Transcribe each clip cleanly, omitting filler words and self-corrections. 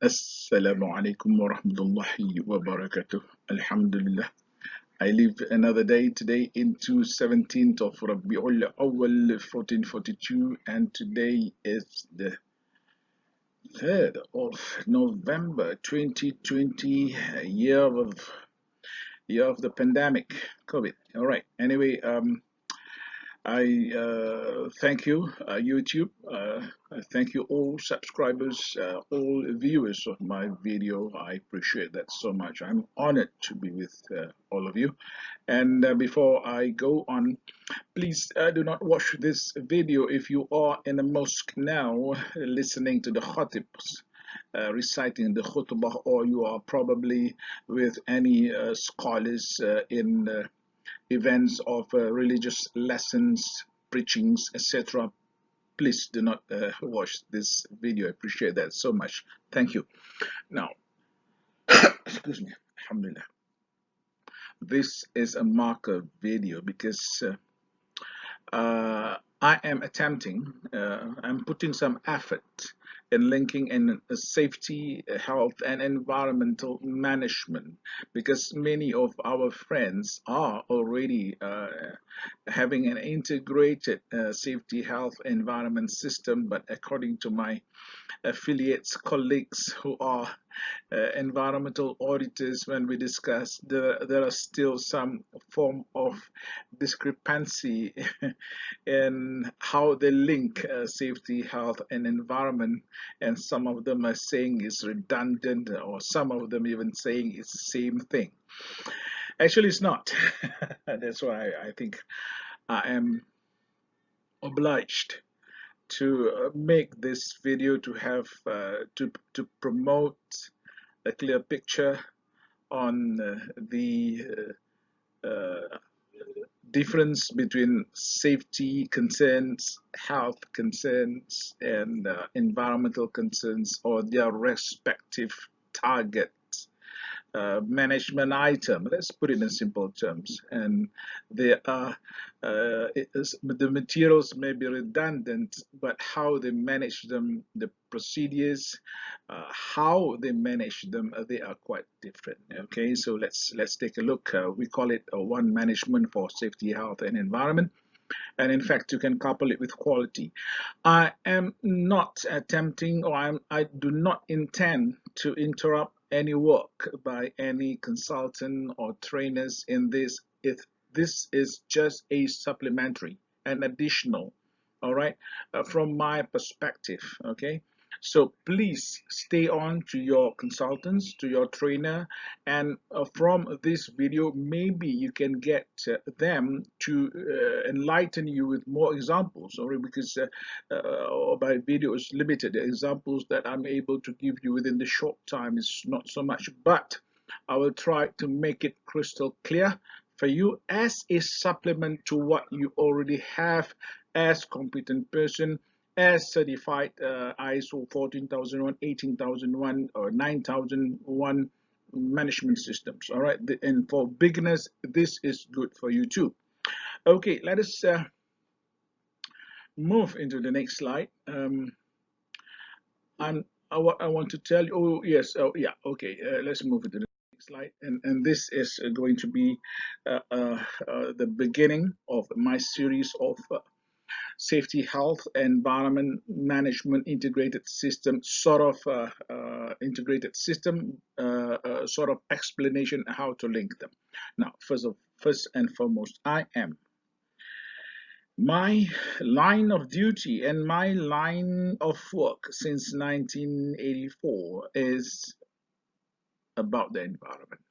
Assalamu alaikum wa rahmatullahi wa barakatuh. Alhamdulillah. I live another day today into 17th of Rabi'ul Awwal 1442, and today is the 3rd of November 2020, year of the pandemic, COVID. All right. Anyway, I thank you, YouTube. I thank you, all subscribers, all viewers of my video. I appreciate that so much. I'm honored to be with all of you. And before I go on, please do not watch this video if you are in a mosque now listening to the khatibs. Reciting the khutbah, or you are probably with any scholars in events of religious lessons, preachings, etc. Please do not watch this video. I appreciate that so much. Thank you. Now, excuse me. Alhamdulillah. This is a marker video because I am attempting, I'm putting some effort in linking in safety, health, and environmental management, because many of our friends are already having an integrated safety, health, environment system. But according to my affiliates, colleagues who are environmental auditors, when we discuss, there are still some form of discrepancy in how they link safety, health, and environment, and some of them are saying it's redundant, or some of them even saying it's the same thing. Actually, it's not. That's why I think I am obliged to make this video to have to promote a clear picture on the difference between safety concerns, health concerns, and environmental concerns, or their respective target management item. Let's put it in simple terms. And they are the materials may be redundant, but how they manage them, the procedures, how they manage them, they are quite different. Okay, so let's take a look. We call it one management for safety, health, and environment. And in fact, you can couple it with quality. I am not attempting, or I do not intend to interrupt any work by any consultant or trainers in this. If this is just a supplementary and additional, all right, from my perspective. Okay, so please stay on to your consultants, to your trainer, and from this video, maybe you can get them to enlighten you with more examples, or because my video is limited. The examples that I'm able to give you within the short time is not so much, but I will try to make it crystal clear for you as a supplement to what you already have as competent person, as certified ISO 14001, 18001, or 9001 management systems. All right, and for beginners, this is good for you too. Okay, let us move into the next slide. What I want to tell you. Oh yes. Oh yeah. Okay. Let's move into the next slide. And this is going to be the beginning of my series of safety, health, environment management integrated system, sort of integrated system, sort of explanation how to link them. Now, first and foremost, my line of duty and my line of work since 1984 is about the environment,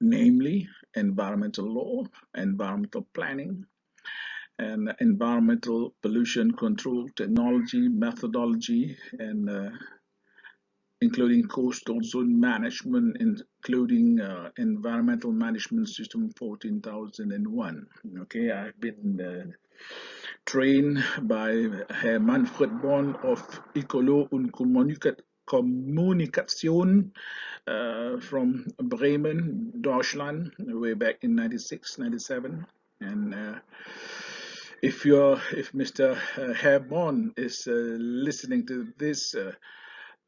namely environmental law, environmental planning, and environmental pollution control technology, methodology, and including coastal zone management, including environmental management system 14001. Okay, I've been trained by Herr Manfred Born of Ecolo und Kommunikation from Bremen, Deutschland, way back in 96, 97. And if Mr. Herr Born is listening to this,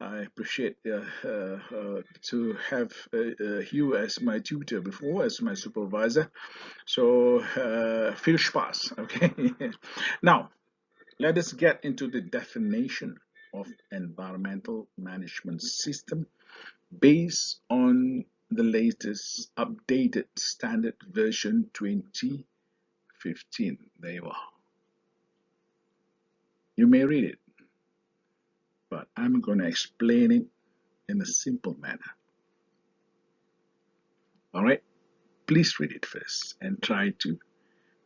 I appreciate to have you as my tutor before, as my supervisor. So viel Spaß, okay? Now, let us get into the definition of environmental management system based on the latest updated standard version 2015. There you are. You may read it, but I'm going to explain it in a simple manner. All right? Please read it first and try to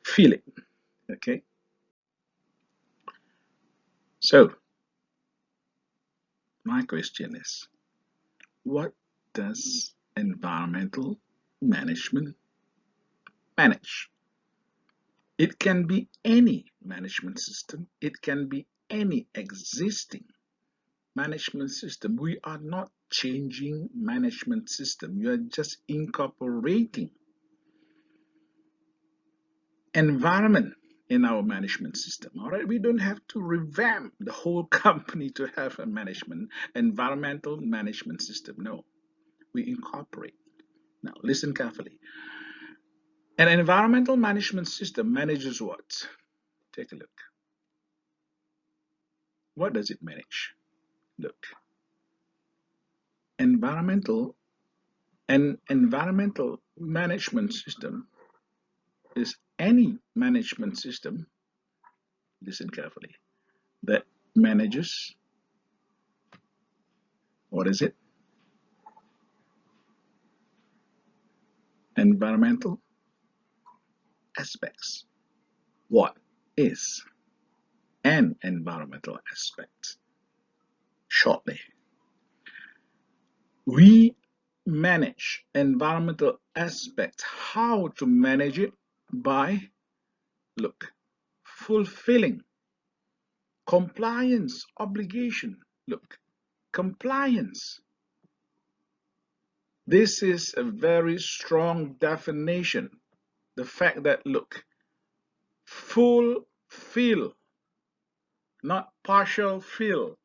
feel it. Okay? So, my question is, what does environmental management manage? It can be any management system. It can be any existing management system. We are not changing management system. You are just incorporating environment in our management system. All right, we don't have to revamp the whole company to have a environmental management system. No, we incorporate. Now, listen carefully. An environmental management system manages what? Take a look. What does it manage? Look, an environmental management system is any management system, listen carefully, that manages, what is it? Environmental aspects. What is an environmental aspect? Shortly, we manage environmental aspect. How to manage it? By, look, fulfilling compliance obligation. Look, compliance. This is a very strong definition. The fact that, look, fulfill, not partial fill.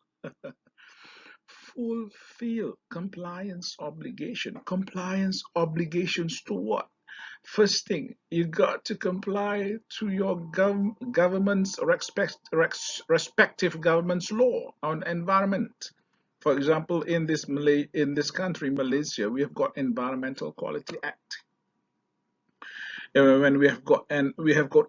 Fulfill compliance obligation. Compliance obligations to what? First thing, you got to comply to your government's respective government's law on environment. For example, in this country, Malaysia, we have got Environmental Quality Act. When we have got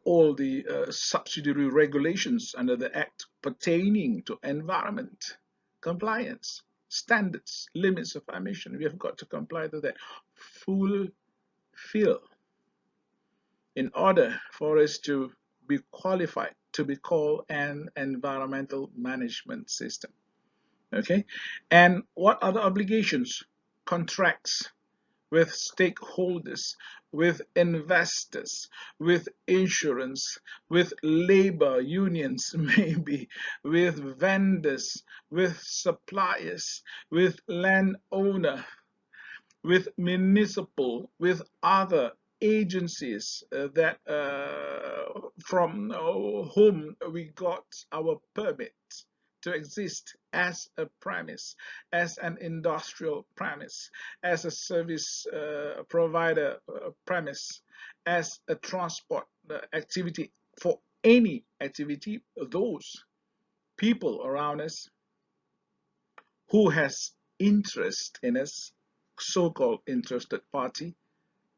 all the subsidiary regulations under the act pertaining to environment compliance standards, limits of emission. We have got to comply to that. Fulfill in order for us to be qualified to be called an environmental management system. Okay, and what other obligations? Contracts with stakeholders, with investors, with insurance, with labor unions, maybe, with vendors, with suppliers, with landowner, with municipal, with other agencies that from whom we got our permit to exist as a premise, as an industrial premise, as a service provider premise, as a transport activity. For any activity, those people around us who has interest in us, so-called interested party,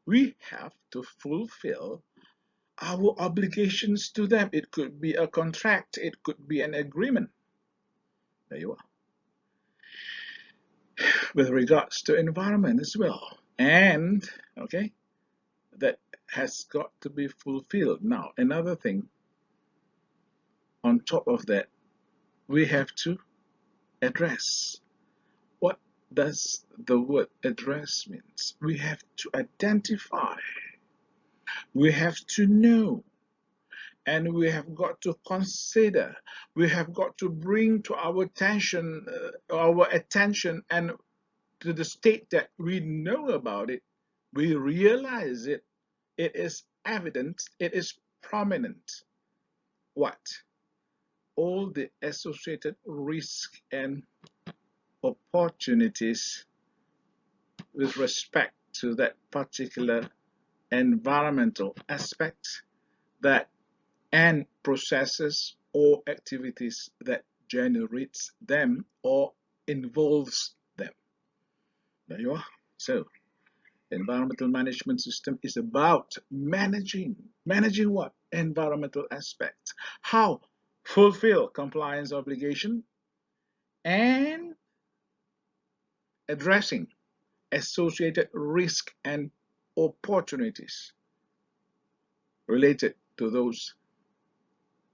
we have to fulfill our obligations to them. It could be a contract, it could be an agreement. There you are. With regards to environment as well. And, okay, that has got to be fulfilled. Now, another thing, on top of that, we have to address. What does the word address means? We have to identify. We have to know. And we have got to consider. We have got to bring to our attention, and to the state that we know about it, we realize it, it is evident, it is prominent. What? All the associated risk and opportunities with respect to that particular environmental aspect that and processes or activities that generates them or involves them. There you are. So environmental management system is about managing what? Environmental aspects. How? Fulfill compliance obligation and addressing associated risk and opportunities related to those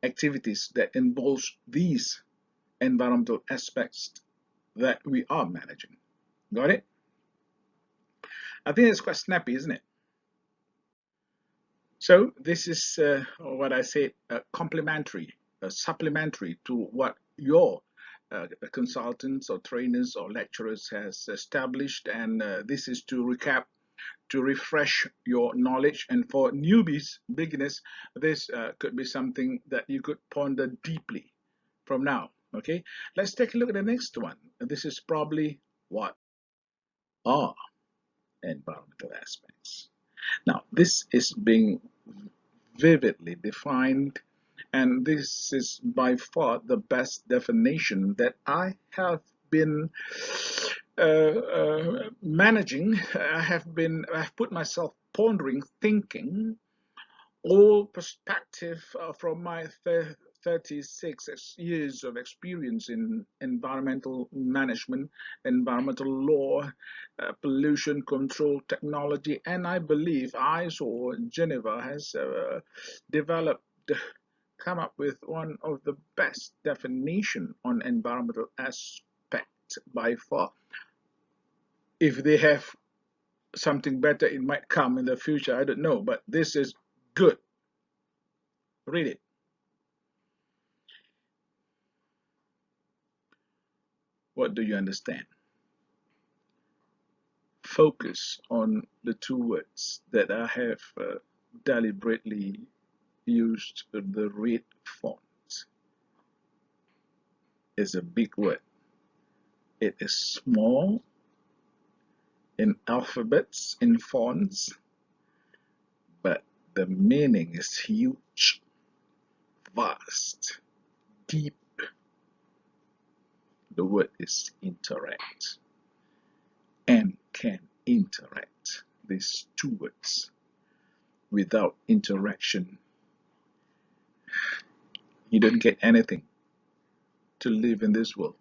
activities that involves these environmental aspects that we are managing. Got it? I think it's quite snappy, isn't it? So this is what I said, complementary, supplementary to what your consultants or trainers or lecturers has established, and this is to recap, to refresh your knowledge, and for newbies, beginners, this could be something that you could ponder deeply from now. Okay, let's take a look at the next one. This is probably what are environmental aspects. Now, this is being vividly defined, and this is by far the best definition that I have been managing. I've put myself pondering, thinking, all perspective from my 36 years of experience in environmental management, environmental law, pollution control technology, and I believe ISO Geneva has developed, come up with one of the best definition on environmental aspect by far. If they have something better, it might come in the future. I don't know, but this is good. Read it. What do you understand? Focus on the two words that I have deliberately used the red font. Is a big word. It is small in alphabets, in fonts, but the meaning is huge, vast, deep. The word is interact and can interact. These two words. Without interaction, you don't get anything to live in this world.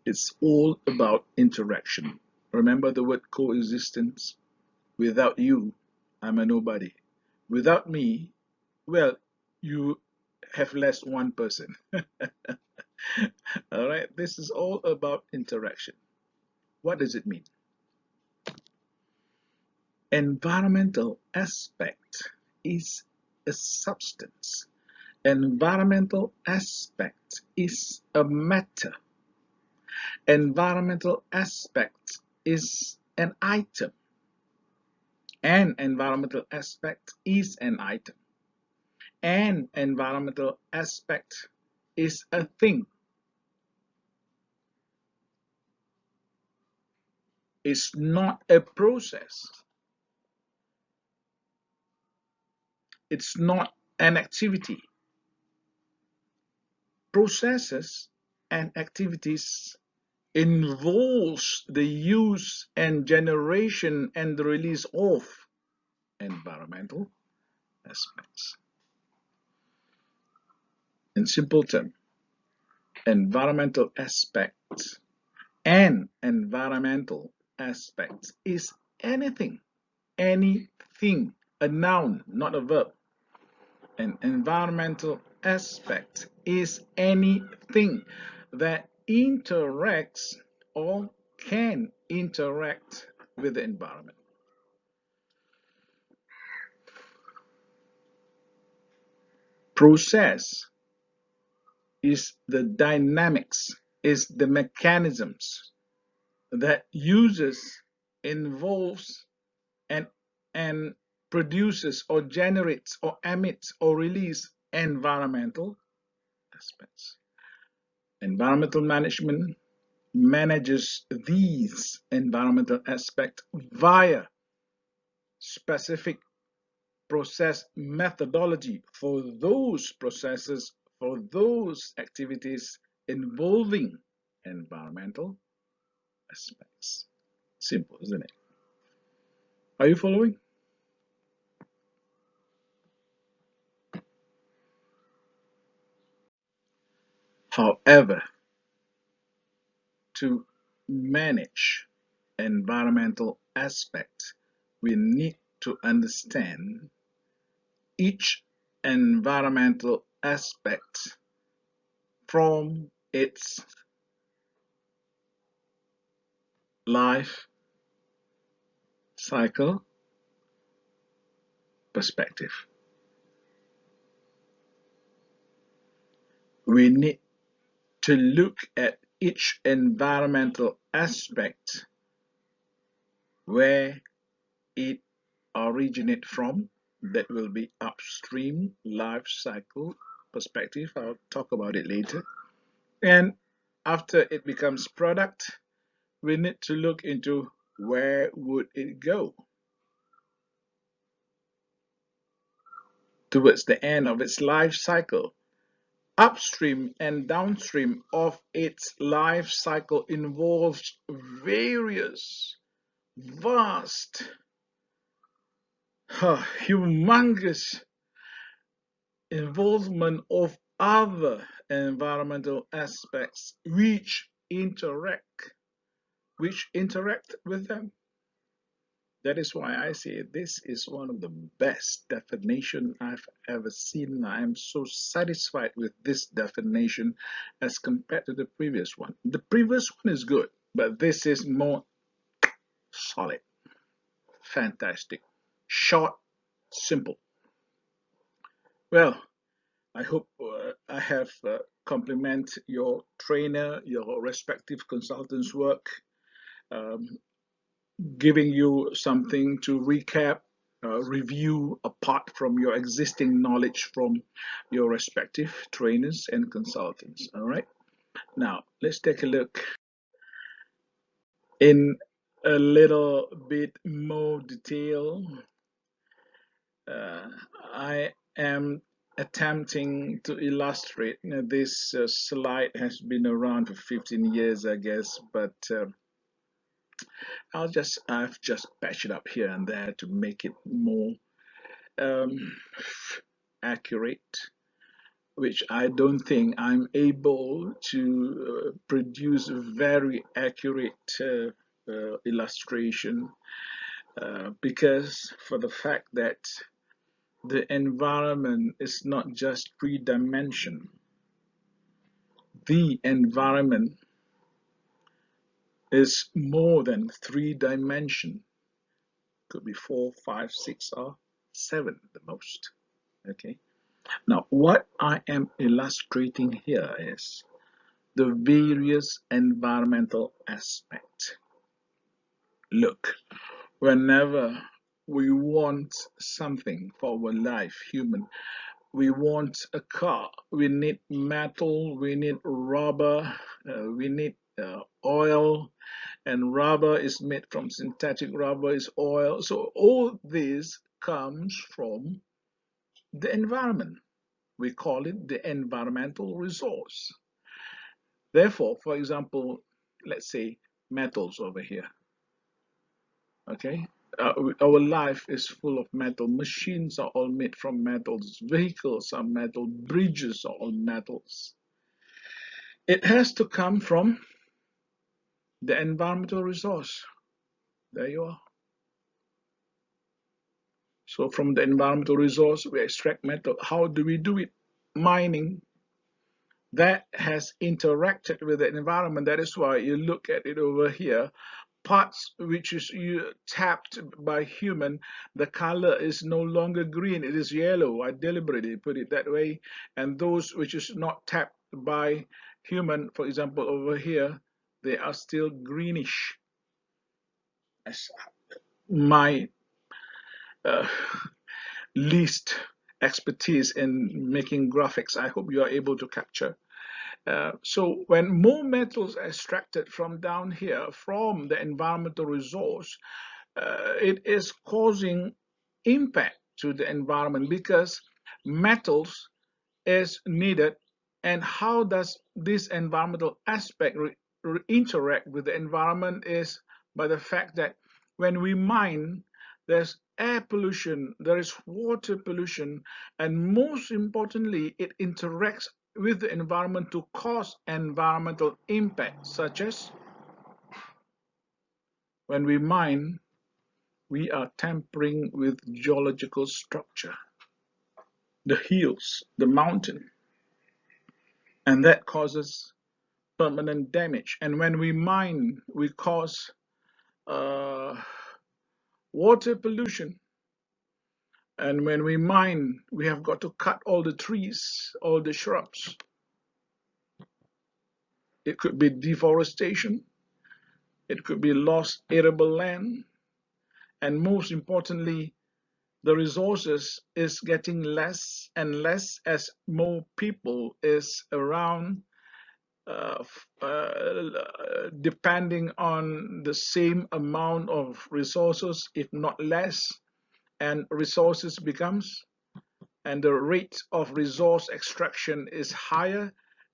It's all about interaction. Remember the word coexistence? Without you, I'm a nobody. Without me, well, you have less one person. All right, this is all about interaction. What does it mean? Environmental aspect is a substance. Environmental aspect is a matter. Environmental aspect is an item. An environmental aspect is an item. An environmental aspect is a thing. It's not a process. It's not an activity. Processes and activities involves the use and generation and the release of environmental aspects. In simple terms, environmental aspects and environmental aspects is anything, a noun, not a verb. An environmental aspect is anything that interacts or can interact with the environment. Process is the dynamics, is the mechanisms that uses, involves, and, and produces or generates or emits or release environmental aspects. Environmental management manages these environmental aspects via specific process methodology for those processes, for those activities involving environmental aspects. Simple, isn't it? Are you following? However, to manage environmental aspects, we need to understand each environmental aspect from its life cycle perspective. We need to look at each environmental aspect where it originates from. That will be upstream life cycle perspective. I'll talk about it later. And after it becomes product, we need to look into where would it go towards the end of its life cycle. Upstream and downstream of its life cycle involves various vast, humongous involvement of other environmental aspects which interact with them. That is why I say this is one of the best definition I've ever seen. I am so satisfied with this definition as compared to the previous one. The previous one is good, but this is more solid, fantastic, short, simple. Well, I hope I have compliment your trainer, your respective consultants' work, um, giving you something to recap, review apart from your existing knowledge from your respective trainers and consultants. All right. Now, let's take a look in a little bit more detail. I am attempting to illustrate. This slide has been around for 15 years, I guess, but I've just patched it up here and there to make it more um, accurate, which I don't think I'm able to produce a very accurate illustration because for the fact that the environment is not just three-dimension. The environment is more than three-dimension. Could be 4, 5, 6, or 7 the most. Okay. Now, what I am illustrating here is the various environmental aspects. Look, whenever we want something for our life, human, we want a car, we need metal, we need rubber, we need oil, and rubber is made from synthetic rubber, is oil. So all this comes from the environment. We call it the environmental resource. Therefore, for example, let's say metals over here. Okay, our life is full of metal. Machines are all made from metals. Vehicles are metal. Bridges are all metals. It has to come from the environmental resource. There you are. So from the environmental resource, we extract metal. How do we do it? Mining. That has interacted with the environment. That is why you look at it over here. Parts which is tapped by human, the color is no longer green, it is yellow. I deliberately put it that way. And those which is not tapped by human, for example over here, they are still greenish. As my uh, least expertise in making graphics, I hope you are able to capture. So when more metals are extracted from down here from the environmental resource, it is causing impact to the environment because metals is needed. And how does this environmental aspect interact with the environment is by the fact that when we mine, there's air pollution, there is water pollution, and most importantly, it interacts with the environment to cause environmental impact, such as when we mine, we are tampering with geological structure, the hills, the mountain, and that causes permanent damage. And when we mine, we cause uh, water pollution. And when we mine, we have got to cut all the trees, all the shrubs. It could be deforestation. It could be lost arable land. And most importantly, the resources is getting less and less as more people is around, depending on the same amount of resources, if not less, and resources becomes, and the rate of resource extraction is higher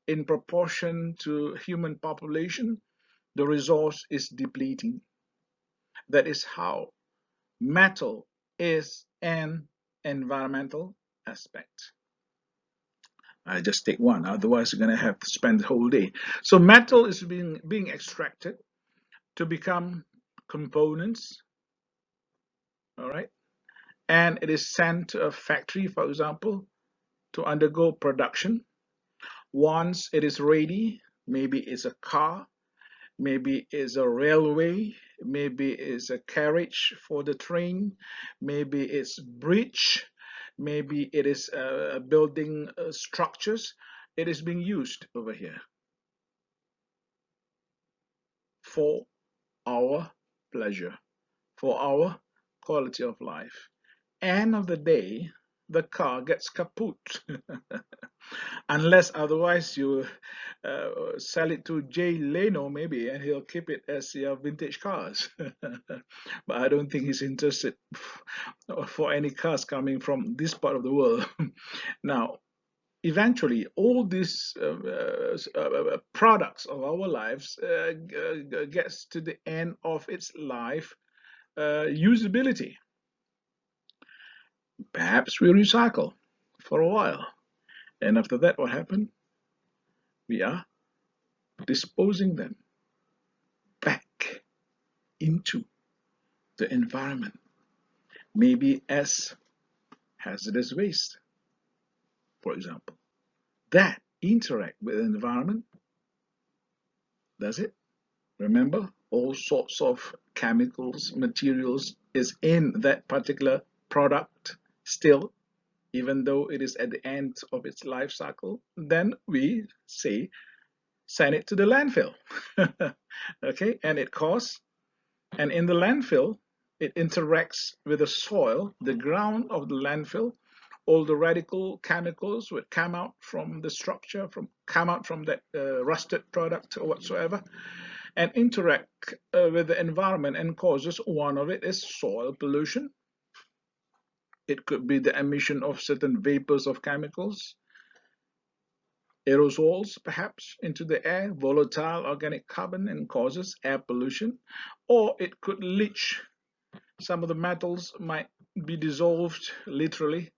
in proportion to human population, the resource is depleting. That is how metal is an environmental aspect. I just take one, otherwise you're going to have to spend the whole day. So metal is being extracted to become components, all right? And it is sent to a factory, for example, to undergo production. Once it is ready, maybe it's a car, maybe it's a railway, maybe it's a carriage for the train, maybe it's bridge, maybe it is building structures. It is being used over here for our pleasure, for our quality of life. End of the day, the car gets kaput. Unless otherwise you sell it to Jay Leno maybe, and he'll keep it as your vintage cars. But I don't think he's interested for any cars coming from this part of the world. Now, eventually, all these products of our lives gets to the end of its life usability. Perhaps we recycle for a while. And after that, what happened? We are disposing them back into the environment, maybe as hazardous waste, for example. That interact with the environment, does it? Remember, all sorts of chemicals, materials is in that particular product still, even though it is at the end of its life cycle. Then we say send it to the landfill. Okay, and it costs, and in the landfill it interacts with the soil, the ground of the landfill. All the radical chemicals would come out from the structure, come out from that rusted product or whatsoever, and interact with the environment and causes. One of it is soil pollution. It could be the emission of certain vapors of chemicals, aerosols perhaps into the air, volatile organic carbon, and causes air pollution. Or it could leach. Some of the metals might be dissolved literally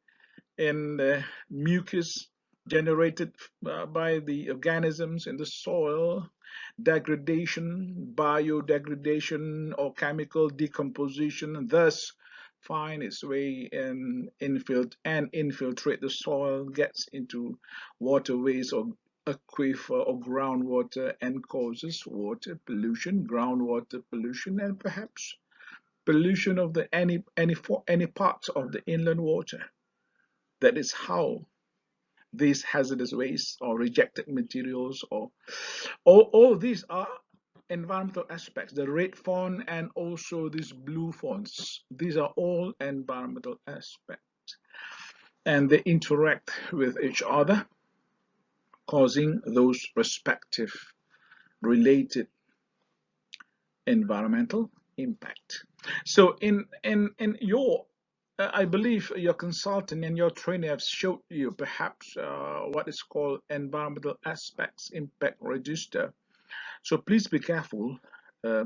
in the mucus generated by the organisms in the soil, degradation, biodegradation, or chemical decomposition, thus find its way in infiltrate the soil, gets into waterways or aquifer or groundwater, and causes water pollution, groundwater pollution, and perhaps pollution of the any parts of the inland water. That is how these hazardous waste or rejected materials or all these are environmental aspects. The red font and also these blue fonts, these are all environmental aspects, and they interact with each other causing those respective related environmental impact. So in your I believe your consultant and your trainer have showed you perhaps what is called environmental aspects impact register. So please be careful. Uh,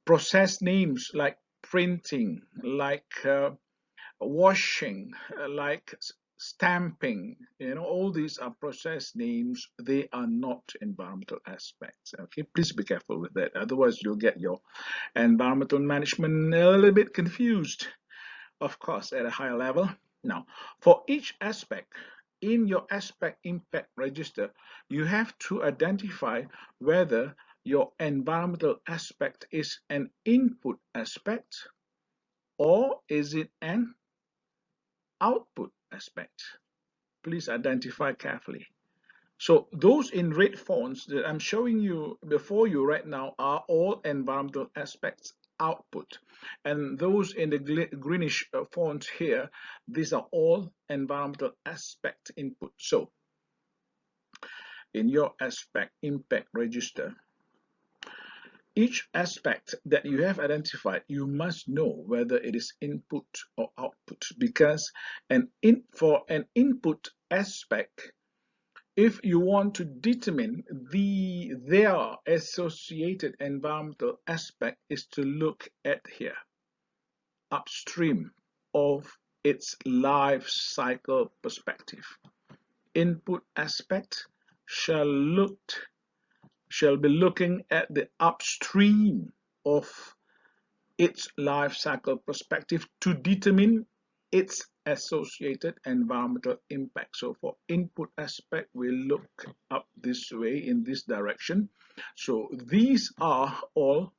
Process names like printing, like washing, like stamping, all these are process names. They are not environmental aspects. Okay, please be careful with that. Otherwise, you'll get your environmental management a little bit confused, of course, at a higher level. Now, for each aspect in your aspect impact register, you have to identify whether your environmental aspect is an input aspect or is it an output aspect. Please identify carefully. So those in red fonts that I'm showing you before you right now are all environmental aspects output. And those in the greenish fonts here, these are all environmental aspect input. So in your aspect impact register, each aspect that you have identified, you must know whether it is input or output, because for an input aspect, if you want to determine their associated environmental aspect, is to look at here, upstream of its life cycle perspective. Input aspect shall be looking at the upstream of its life cycle perspective to determine its associated environmental impact. So for input aspect, we look up this way in this direction. So these are all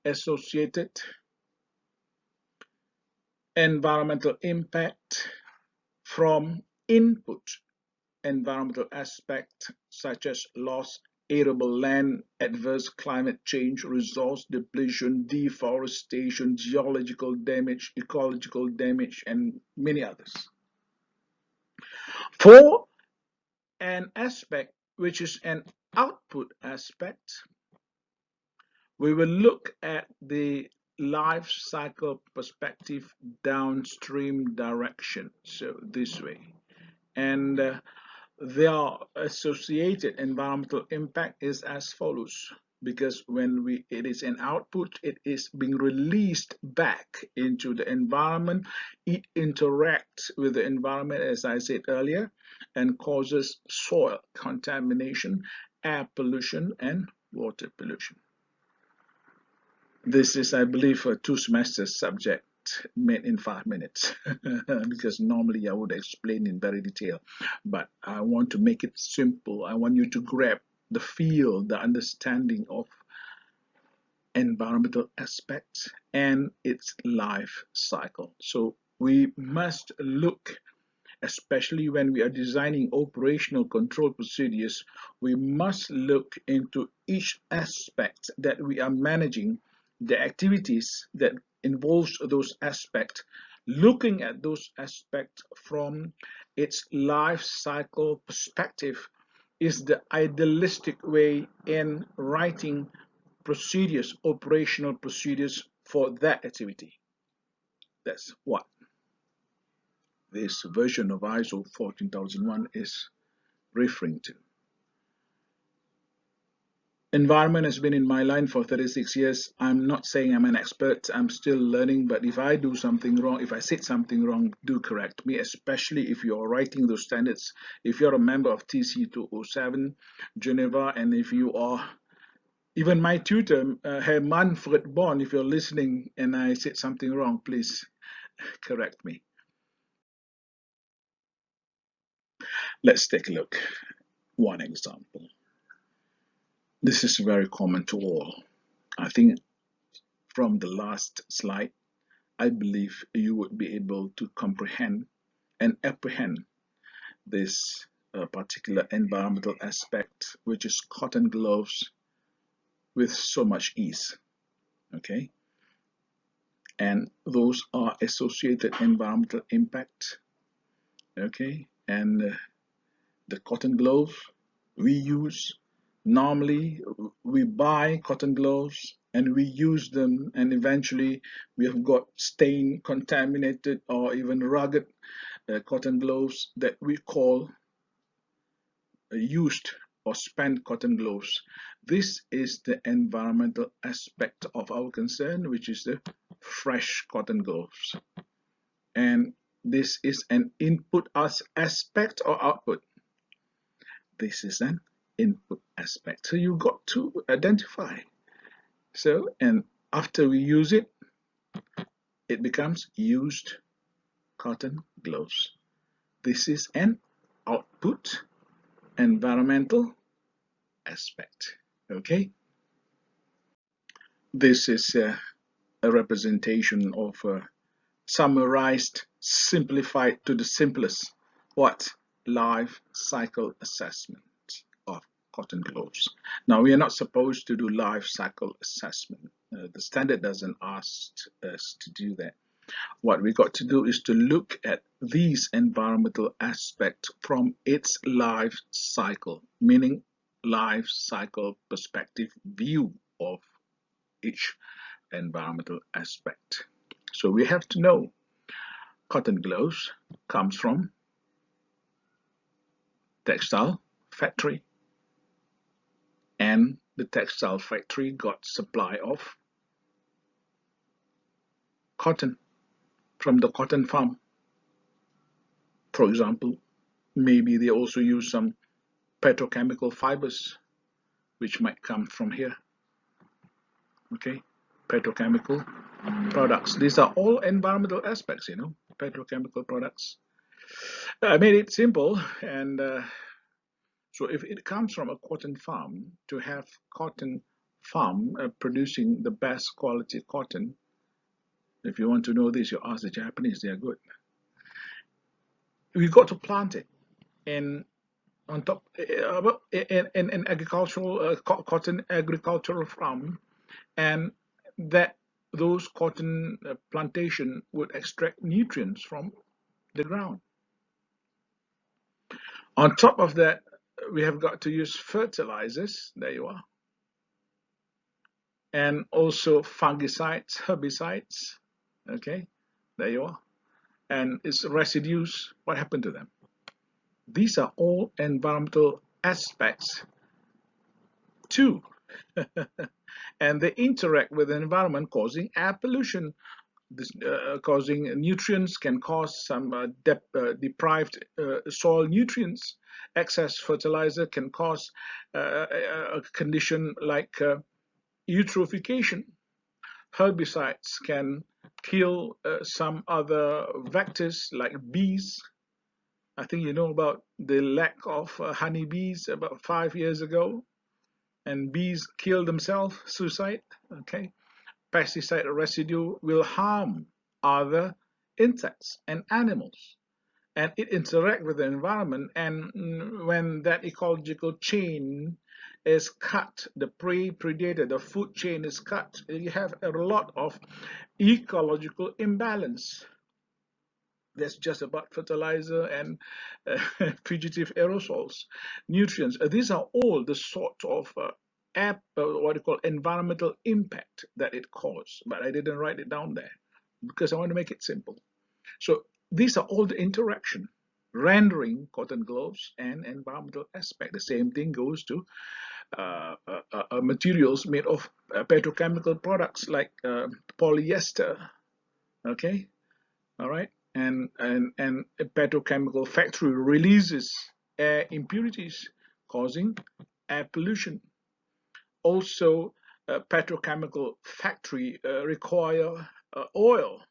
associated environmental impact from input environmental aspect, such as loss, arable land, adverse climate change, resource depletion, deforestation, geological damage, ecological damage, and many others. For an aspect which is an output aspect, we will look at the life cycle perspective downstream direction, so this way. And their associated environmental impact is as follows, because when it is an output, it is being released back into the environment. It interacts with the environment, as I said earlier, and causes soil contamination, air pollution, and water pollution. This is, I believe, a 2-semester subject made in 5 minutes because normally I would explain in very detail, but I want to make it simple. I want you to grab the feel, the understanding of environmental aspects and its life cycle. So we must look, especially when we are designing operational control procedures, we must look into each aspect that we are managing, the activities that involves those aspects, looking at those aspects from its life cycle perspective is the idealistic way in writing procedures, operational procedures for that activity. That's what this version of ISO 14001 is referring to. Environment has been in my line for 36 years. I'm not saying I'm an expert. I'm still learning, but if I do something wrong, if I said something wrong, do correct me, especially if you're writing those standards. If you're a member of TC207 Geneva, and if you are even my tutor, Herr Manfred Born, if you're listening and I said something wrong, please correct me. Let's take a look. One example. This is very common to all. I think from the last slide, I believe you would be able to comprehend and apprehend this particular environmental aspect, which is cotton gloves, with so much ease. Okay, and those are associated environmental impact. Okay, and the cotton gloves we use. Normally, we buy cotton gloves and we use them, and eventually we have got stained, contaminated, or even rugged cotton gloves that we call used or spent cotton gloves. This is the environmental aspect of our concern, which is the fresh cotton gloves. And this is an input aspect or output. This is an input aspect. So you got to identify. So, and after we use it, it becomes used cotton gloves. This is an output environmental aspect. Okay. This is a representation of summarized, simplified to the simplest, what? Life cycle assessment of cotton gloves. Now, we are not supposed to do life cycle assessment. The standard doesn't ask us to do that. What we got to do is to look at these environmental aspects from its life cycle, meaning life cycle perspective view of each environmental aspect. So we have to know cotton gloves comes from textile factory, and the textile factory got supply of cotton from the cotton farm. For example, maybe they also use some petrochemical fibers which might come from here. Okay, petrochemical products. These are all environmental aspects, you know, petrochemical products. I made it simple, and so if it comes from a cotton farm, to have cotton farm producing the best quality cotton, if you want to know this, you ask the Japanese, they are good. We got to plant it in on top in agricultural cotton agricultural farm, and that those cotton plantation would extract nutrients from the ground. On top of that, we have got to use fertilizers. There you are. And also fungicides, herbicides. Okay, there you are. And its residues, what happened to them? These are all environmental aspects too. And they interact with the environment, causing air pollution. This, causing nutrients, can cause some deprived soil nutrients. Excess fertilizer can cause a condition like eutrophication. Herbicides can kill some other vectors like bees. I think you know about the lack of honeybees about 5 years ago, and bees kill themselves, suicide. Okay, pesticide residue will harm other insects and animals, and it interacts with the environment, and when that ecological chain is cut, the prey predator, the food chain is cut, you have a lot of ecological imbalance. That's just about fertilizer and fugitive aerosols, nutrients. These are all the sort of what you call environmental impact that it caused, but I didn't write it down there because I want to make it simple. So these are all the interaction rendering cotton gloves and environmental aspect. The same thing goes to materials made of petrochemical products like polyester. Okay, all right, and a petrochemical factory releases air impurities, causing air pollution. Also, a petrochemical factory require oil.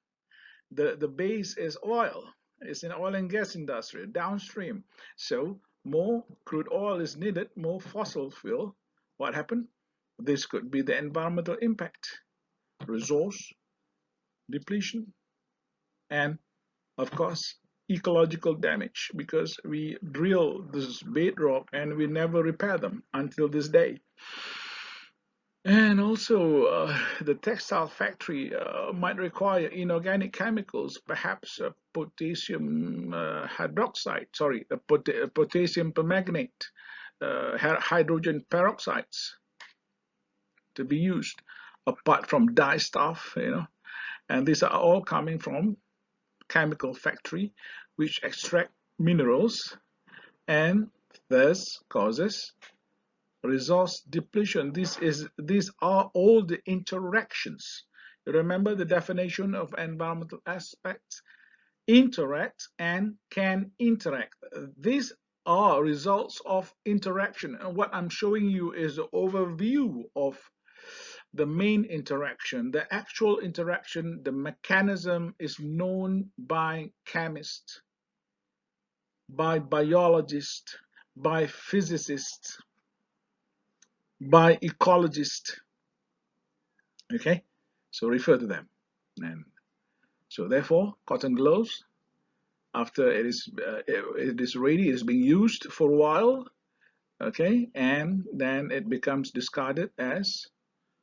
The base is oil. It's an oil and gas industry downstream. So more crude oil is needed, more fossil fuel. What happened? This could be the environmental impact, resource depletion, and of course ecological damage, because we drill this bedrock and we never repair them until this day. And also, the textile factory might require inorganic chemicals, perhaps potassium hydroxide, sorry, potassium permanganate, hydrogen peroxides to be used, apart from dye stuff, and these are all coming from chemical factory, which extract minerals and thus causes resource depletion. These are all the interactions. Remember the definition of environmental aspects: interact and can interact. These are results of interaction, and what I'm showing you is an overview of the main interaction. The actual interaction, the mechanism, is known by chemists, by biologists, by physicists, by ecologists. Okay, so refer to them. And so therefore, cotton gloves, after it is ready, it is being used for a while, okay, and then it becomes discarded as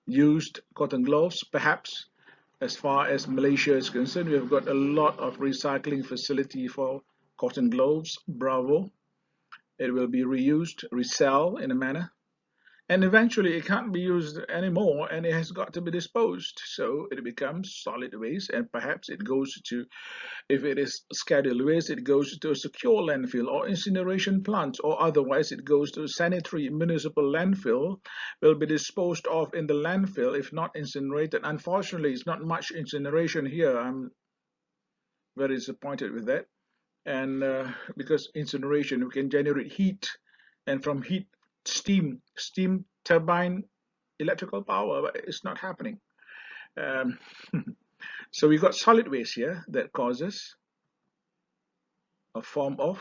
used cotton gloves. Perhaps as far as Malaysia is concerned, we have got a lot of recycling facility for cotton gloves. Bravo. It will be reused, resell in a manner, and eventually it can't be used anymore, and it has got to be disposed, so it becomes solid waste, and perhaps it goes to, if it is scheduled waste, it goes to a secure landfill or incineration plant, or otherwise it goes to a sanitary municipal landfill, will be disposed of in the landfill if not incinerated. Unfortunately, it's not much incineration here. I'm very disappointed with that. And because incineration, we can generate heat, and from heat, steam turbine electrical power, but it's not happening. um, so we got solid waste here that causes a form of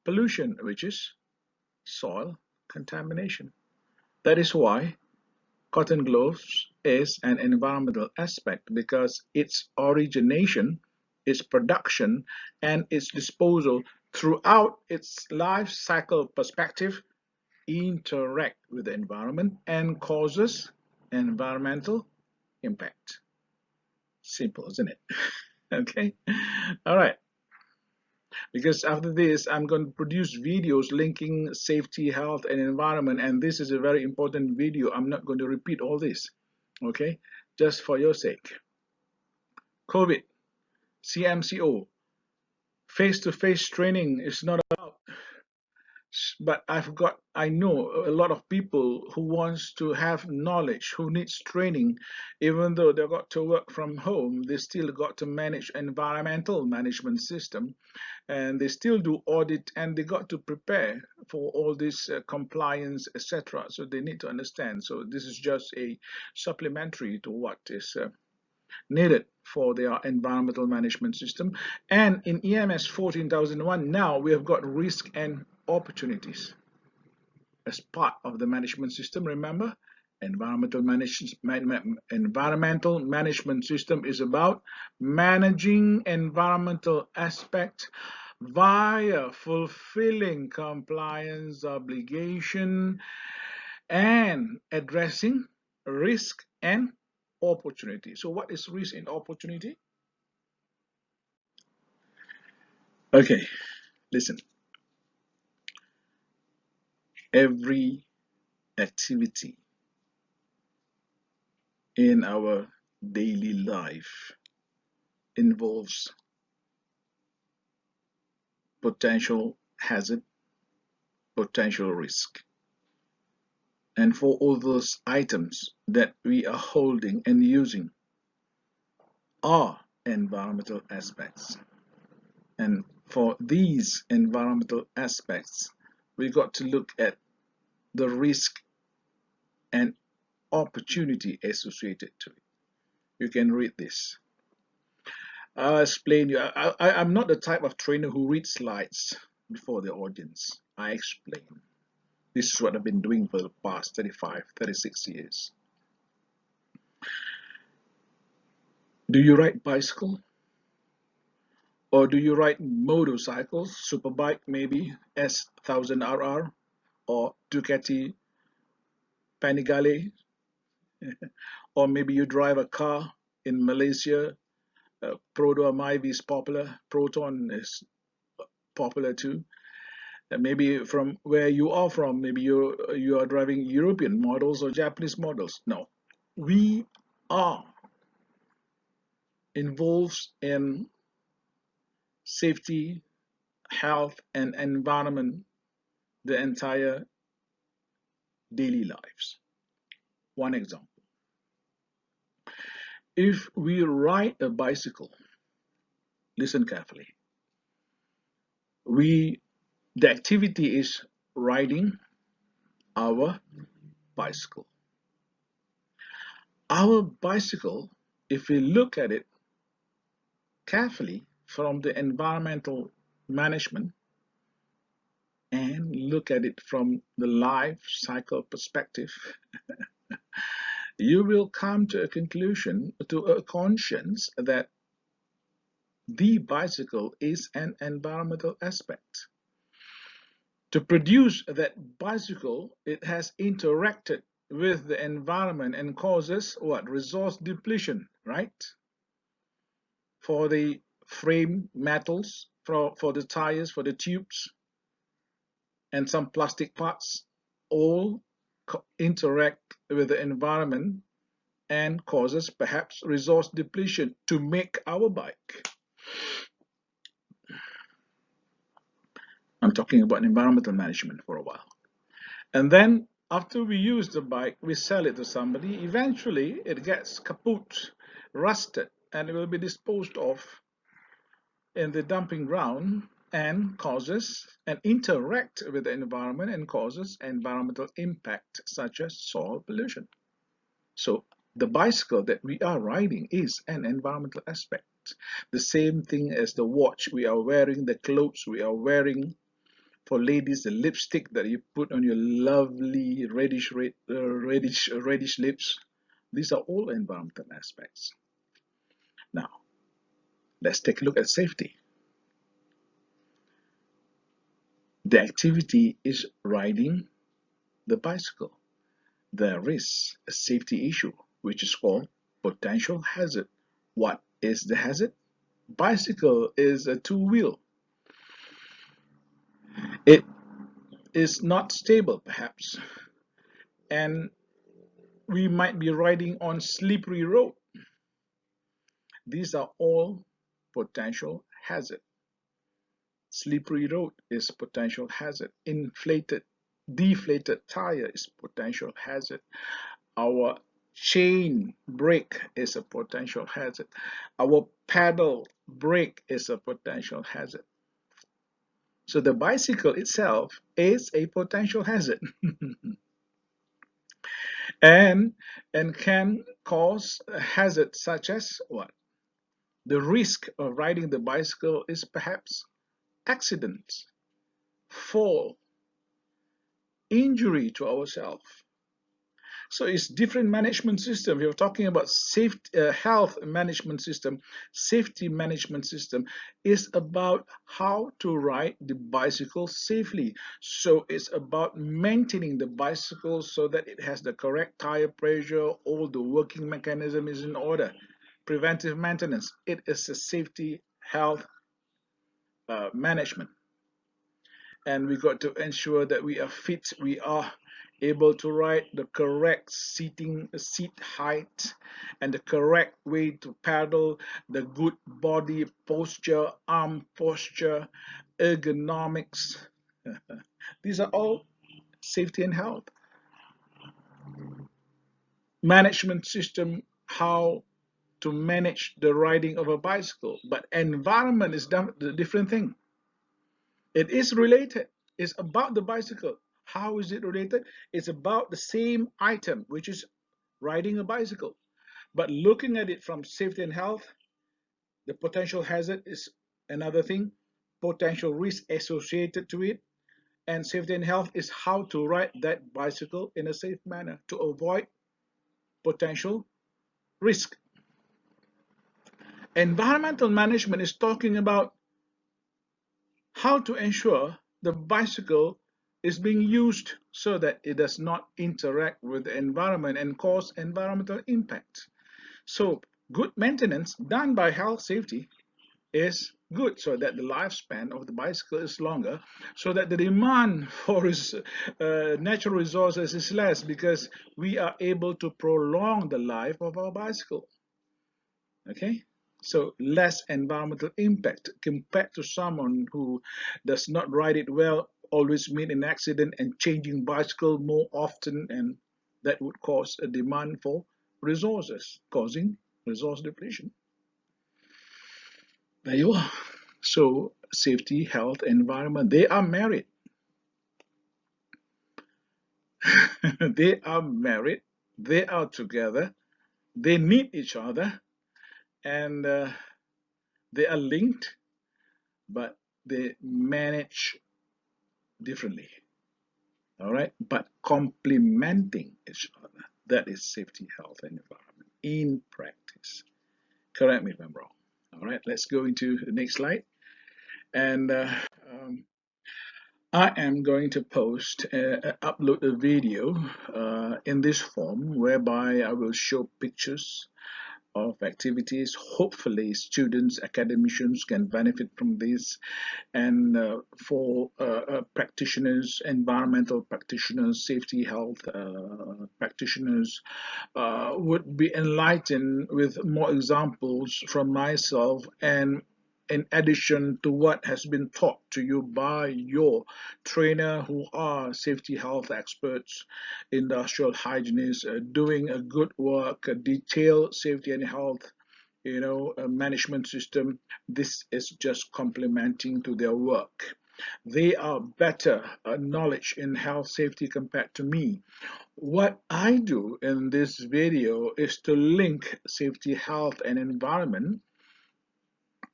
pollution, which is soil contamination. That is why cotton gloves is an environmental aspect, because its origination, its production, and its disposal throughout its life cycle perspective interact with the environment and causes environmental impact. Simple, isn't it? Okay. All right. Because after this, I'm going to produce videos linking safety, health, and environment. And this is a very important video. I'm not going to repeat all this. Okay. Just for your sake. COVID, CMCO, face-to-face training is not about. But I know a lot of people who wants to have knowledge, who needs training. Even though they got to work from home, they still got to manage environmental management system, and they still do audit, and they got to prepare for all this compliance, etc. So they need to understand. So this is just a supplementary to what is needed for their environmental management system. And in EMS 14001, now we have got risk and opportunities as part of the management system. Remember, environmental management system is about managing environmental aspects via fulfilling compliance obligation and addressing risk and opportunity. So what is risk and opportunity? Okay, listen. Every activity in our daily life involves potential hazard, potential risk. And for all those items that we are holding and using are environmental aspects. And for these environmental aspects, we got to look at the risk and opportunity associated to it. You can read this. I'll explain you. I'm not the type of trainer who reads slides before the audience. I explain. This is what I've been doing for the past 35, 36 years. Do you ride bicycle? Or do you ride motorcycles, superbike maybe, S1000RR, or Ducati Panigale, Or maybe you drive a car in Malaysia. Proton IV is popular. Proton is popular too. And maybe from where you are from, maybe you are driving European models or Japanese models. No, we are involved in safety, health, and environment the entire daily lives. One example. If we ride a bicycle, listen carefully. The activity is riding our bicycle. Our bicycle, if we look at it carefully from the environmental management and look at it from the life cycle perspective, you will come to a conclusion, to a conscience that the bicycle is an environmental aspect. To produce that bicycle, it has interacted with the environment and causes what? Resource depletion, right? For the frame metals, for the tires, for the tubes, and some plastic parts, all interact with the environment and causes perhaps resource depletion to make our bike. I'm talking about environmental management for a while. And then after we use the bike, we sell it to somebody. Eventually, it gets kaput, rusted, and it will be disposed of in the dumping ground and causes and interact with the environment and causes environmental impact such as soil pollution. So the bicycle that we are riding is an environmental aspect. The same thing as the watch we are wearing, the clothes we are wearing. For ladies, the lipstick that you put on your lovely reddish lips. These are all environmental aspects. Now, let's take a look at safety. The activity is riding the bicycle. There is a safety issue which is called potential hazard. What is the hazard? Bicycle is a two-wheel. It is not stable perhaps, and we might be riding on slippery road. These are all potential hazard. Slippery road is potential hazard. Deflated tire is potential hazard. Our chain brake is a potential hazard. Our pedal brake is a potential hazard. So the bicycle itself is a potential hazard and can cause a hazard such as what? The risk of riding the bicycle is perhaps accidents, fall, injury to ourselves. So it's different management system. We're talking about safety, health management system, safety management system is about how to ride the bicycle safely. So it's about maintaining the bicycle so that it has the correct tire pressure, all the working mechanism is in order. Preventive maintenance, it is a safety health management. And we got to ensure that we are fit, we are able to ride the correct seat height and the correct way to pedal, the good body posture, arm posture, ergonomics. These are all safety and health management system, how to manage the riding of a bicycle. But environment is the different thing. It is related. It's about the bicycle. How is it related? It's about the same item, which is riding a bicycle. But looking at it from safety and health, the potential hazard is another thing, potential risk associated to it, and safety and health is how to ride that bicycle in a safe manner to avoid potential risk. Environmental management is talking about how to ensure the bicycle is being used so that it does not interact with the environment and cause environmental impact. So good maintenance done by health safety is good, so that the lifespan of the bicycle is longer, so that the demand for its natural resources is less, because we are able to prolong the life of our bicycle. Okay, so less environmental impact compared to someone who does not ride it well, always meet an accident and changing bicycle more often, and that would cause a demand for resources, causing resource depletion. There you are. So safety, health, environment, they are married. They are married. They are together. They need each other, and they are linked, but they manage differently. All right, but complementing each other. That is safety, health, and environment in practice. Correct me if I'm wrong. All right, let's go into the next slide. And I am going to upload a video in this form, whereby I will show pictures of activities. Hopefully students, academicians can benefit from this, and for practitioners, environmental practitioners, safety health practitioners would be enlightened with more examples from myself, and in addition to what has been taught to you by your trainer, who are safety health experts, industrial hygienists, doing a good work, a detailed safety and health, a management system. This is just complementing to their work. They are better knowledge in health safety compared to me. What I do in this video is to link safety, health, and environment,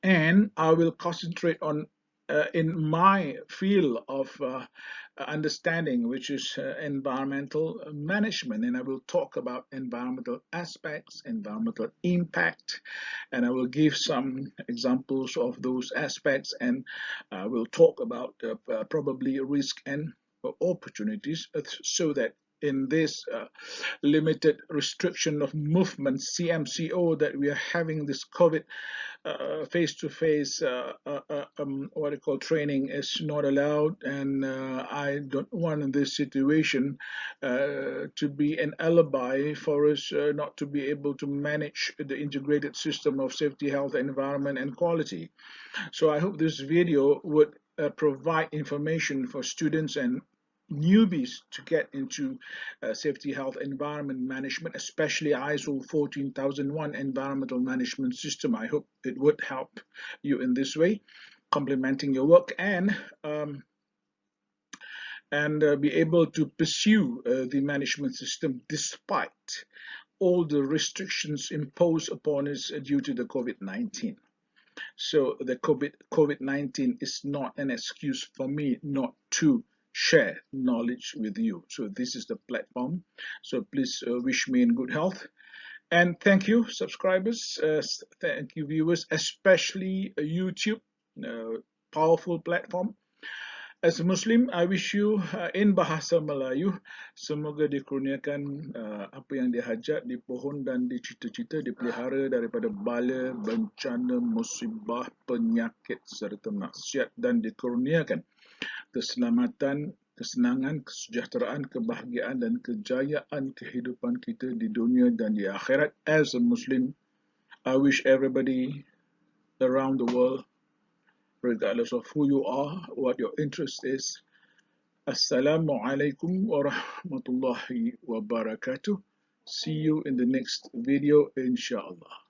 and I will concentrate on in my field of understanding, which is environmental management, and I will talk about environmental aspects, environmental impact, and I will give some examples of those aspects, and I will talk about probably risk and opportunities, so that in this limited restriction of movement, CMCO, that we are having, this COVID face-to-face what I call training is not allowed, and I don't want in this situation to be an alibi for us not to be able to manage the integrated system of safety, health, environment, and quality. So I hope this video would provide information for students and newbies to get into safety, health, environment management, especially ISO 14001 environmental management system. I hope it would help you in this way, complementing your work, and be able to pursue the management system despite all the restrictions imposed upon us due to the COVID-19. So the COVID-19 is not an excuse for me not to share knowledge with you. So this is the platform. So please wish me in good health. And thank you, subscribers. Thank you, viewers, especially YouTube, powerful platform. As a Muslim, I wish you in bahasa Melayu, semoga dikurniakan apa yang dihajat, dipohon dan dicita-cita, dipelihara daripada bala, bencana, musibah, penyakit serta maksiat, dan dikurniakan keselamatan, kesenangan, kesejahteraan, kebahagiaan, dan kejayaan kehidupan kita di dunia dan di akhirat. As a Muslim, I wish everybody around the world, regardless of who you are, what your interest is. Assalamu alaikum warahmatullahi wabarakatuh. See you in the next video, inshallah.